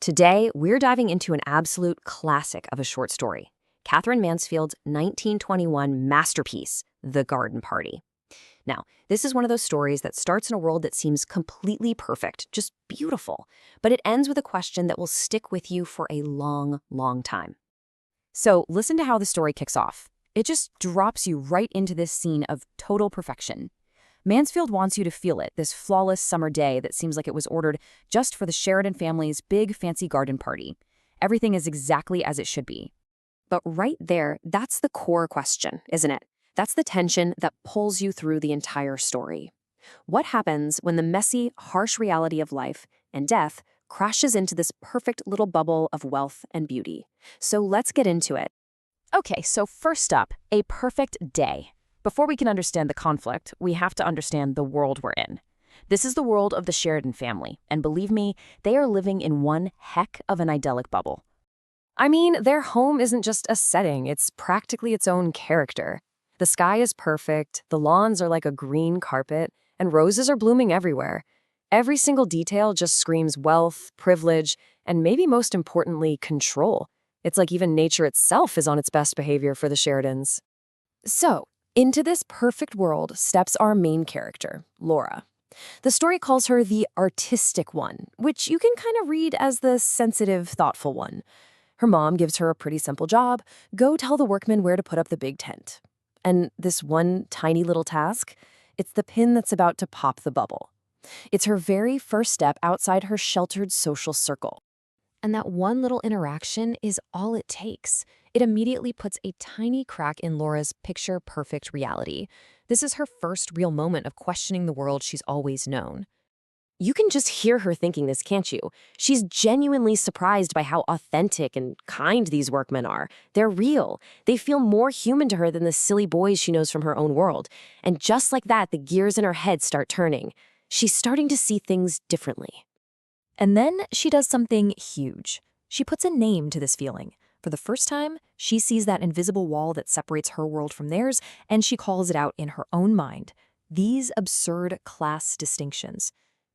Today, we're diving into an absolute classic of a short story, Catherine Mansfield's 1921 masterpiece, The Garden Party. Now, this is one of those stories that starts in a world that seems completely perfect, just beautiful, but it ends with a question that will stick with you for a long, long time. So listen to how the story kicks off. It just drops you right into this scene of total perfection. Mansfield wants you to feel it, this flawless summer day that seems like it was ordered just for the Sheridan family's big, fancy garden party. Everything is exactly as it should be. But right there, that's the core question, isn't it? That's the tension that pulls you through the entire story. What happens when the messy, harsh reality of life and death crashes into this perfect little bubble of wealth and beauty? So let's get into it. Okay, so first up, a perfect day. Before we can understand the conflict, we have to understand the world we're in. This is the world of the Sheridan family, and believe me, they are living in one heck of an idyllic bubble. I mean, their home isn't just a setting, it's practically its own character. The sky is perfect, the lawns are like a green carpet, and roses are blooming everywhere. Every single detail just screams wealth, privilege, and maybe most importantly, control. It's like even nature itself is on its best behavior for the Sheridans. So, into this perfect world steps our main character, Laura. The story calls her the artistic one, which you can kind of read as the sensitive, thoughtful one. Her mom gives her a pretty simple job: go tell the workmen where to put up the big tent. And this one tiny little task, it's the pin that's about to pop the bubble. It's her very first step outside her sheltered social circle. And that one little interaction is all it takes. It immediately puts a tiny crack in Laura's picture-perfect reality. This is her first real moment of questioning the world she's always known. You can just hear her thinking this, can't you? She's genuinely surprised by how authentic and kind these workmen are. They're real. They feel more human to her than the silly boys she knows from her own world. And just like that, the gears in her head start turning. She's starting to see things differently. And then she does something huge. She puts a name to this feeling. For the first time, she sees that invisible wall that separates her world from theirs, and she calls it out in her own mind. These absurd class distinctions.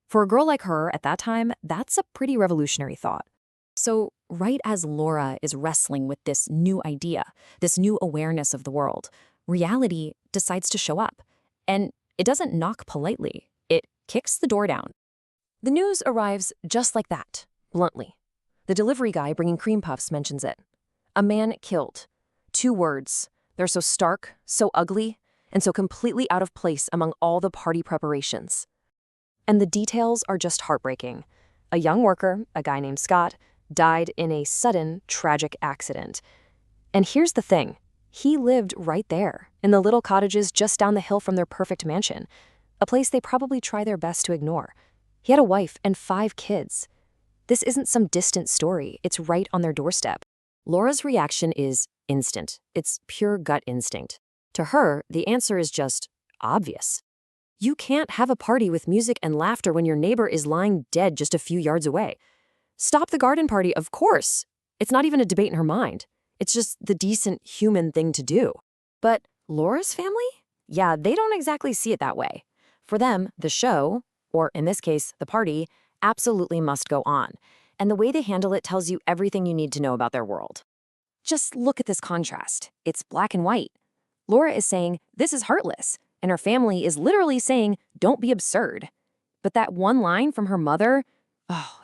For a girl like her at that time, that's a pretty revolutionary thought. So, right as Laura is wrestling with this new idea, this new awareness of the world, reality decides to show up. And it doesn't knock politely. It kicks the door down. The news arrives just like that, bluntly. The delivery guy bringing cream puffs mentions it. A man killed. 2 words. They're so stark, so ugly, and so completely out of place among all the party preparations. And the details are just heartbreaking. A young worker, a guy named Scott, died in a sudden, tragic accident. And here's the thing. He lived right there, in the little cottages just down the hill from their perfect mansion, a place they probably try their best to ignore. He had a wife and 5 kids. This isn't some distant story. It's right on their doorstep. Laura's reaction is instant. It's pure gut instinct. To her, the answer is just obvious. You can't have a party with music and laughter when your neighbor is lying dead just a few yards away. Stop the garden party, of course. It's not even a debate in her mind. It's just the decent human thing to do. But Laura's family? Yeah, they don't exactly see it that way. For them, the show, or in this case, the party, absolutely must go on. And the way they handle it tells you everything you need to know about their world. Just look at this contrast. It's black and white. Laura is saying, this is heartless, and her family is literally saying, don't be absurd. But that one line from her mother,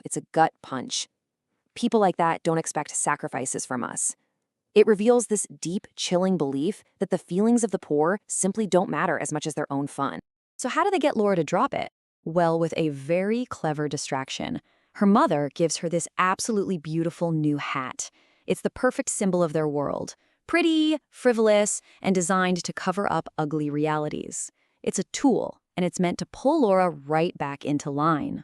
it's a gut punch. People like that don't expect sacrifices from us. It reveals this deep, chilling belief that the feelings of the poor simply don't matter as much as their own fun. So how do they get Laura to drop it? Well, with a very clever distraction. Her mother gives her this absolutely beautiful new hat. It's the perfect symbol of their world. Pretty, frivolous, and designed to cover up ugly realities. It's a tool, and it's meant to pull Laura right back into line.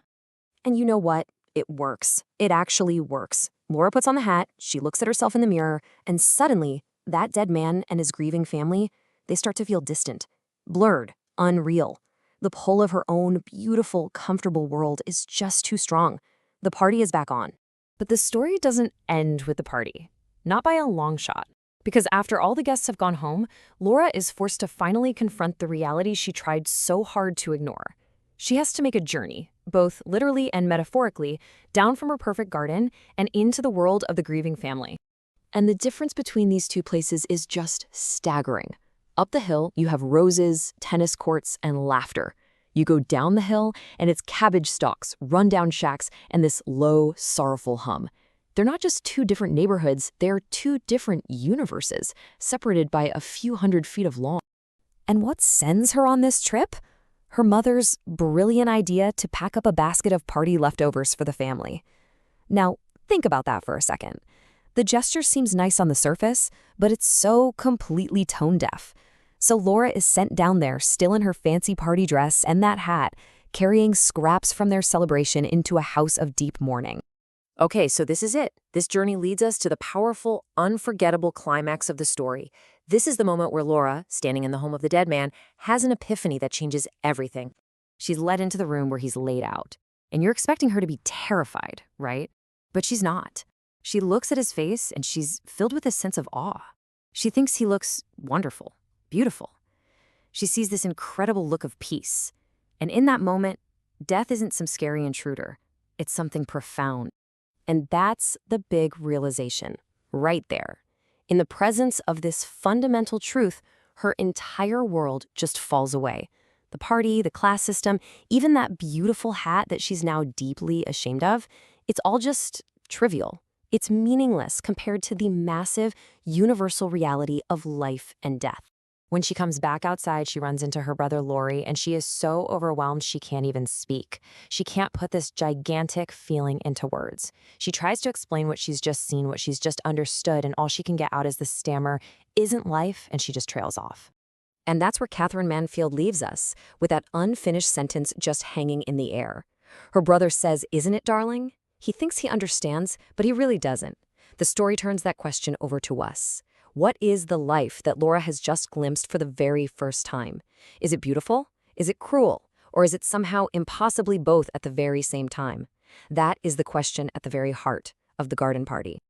And you know what? It works. It actually works. Laura puts on the hat, she looks at herself in the mirror, and suddenly, that dead man and his grieving family, they start to feel distant, blurred, unreal. The pull of her own beautiful, comfortable world is just too strong. The party is back on. But the story doesn't end with the party. Not by a long shot. Because after all the guests have gone home, Laura is forced to finally confront the reality she tried so hard to ignore. She has to make a journey, both literally and metaphorically, down from her perfect garden and into the world of the grieving family. And the difference between these two places is just staggering. Up the hill, you have roses, tennis courts, and laughter. You go down the hill, and it's cabbage stalks, rundown shacks, and this low, sorrowful hum. They're not just two different neighborhoods, they're two different universes, separated by a few hundred feet of lawn. And what sends her on this trip? Her mother's brilliant idea to pack up a basket of party leftovers for the family. Now, think about that for a second. The gesture seems nice on the surface, but it's so completely tone-deaf. So Laura is sent down there, still in her fancy party dress and that hat, carrying scraps from their celebration into a house of deep mourning. Okay, so this is it. This journey leads us to the powerful, unforgettable climax of the story. This is the moment where Laura, standing in the home of the dead man, has an epiphany that changes everything. She's led into the room where he's laid out. And you're expecting her to be terrified, right? But she's not. She looks at his face and she's filled with a sense of awe. She thinks he looks wonderful, beautiful. She sees this incredible look of peace. And in that moment, death isn't some scary intruder. It's something profound. And that's the big realization, right there. In the presence of this fundamental truth, her entire world just falls away. The party, the class system, even that beautiful hat that she's now deeply ashamed of, it's all just trivial. It's meaningless compared to the massive, universal reality of life and death. When she comes back outside, she runs into her brother Lori, and she is so overwhelmed she can't even speak. She can't put this gigantic feeling into words. She tries to explain what she's just seen, what she's just understood, and all she can get out is the stammer, "Isn't life?" and she just trails off. And that's where Catherine Mansfield leaves us, with that unfinished sentence just hanging in the air. Her brother says, "Isn't it, darling?" He thinks he understands, but he really doesn't. The story turns that question over to us. What is the life that Laura has just glimpsed for the very first time? Is it beautiful? Is it cruel? Or is it somehow impossibly both at the very same time? That is the question at the very heart of The Garden Party.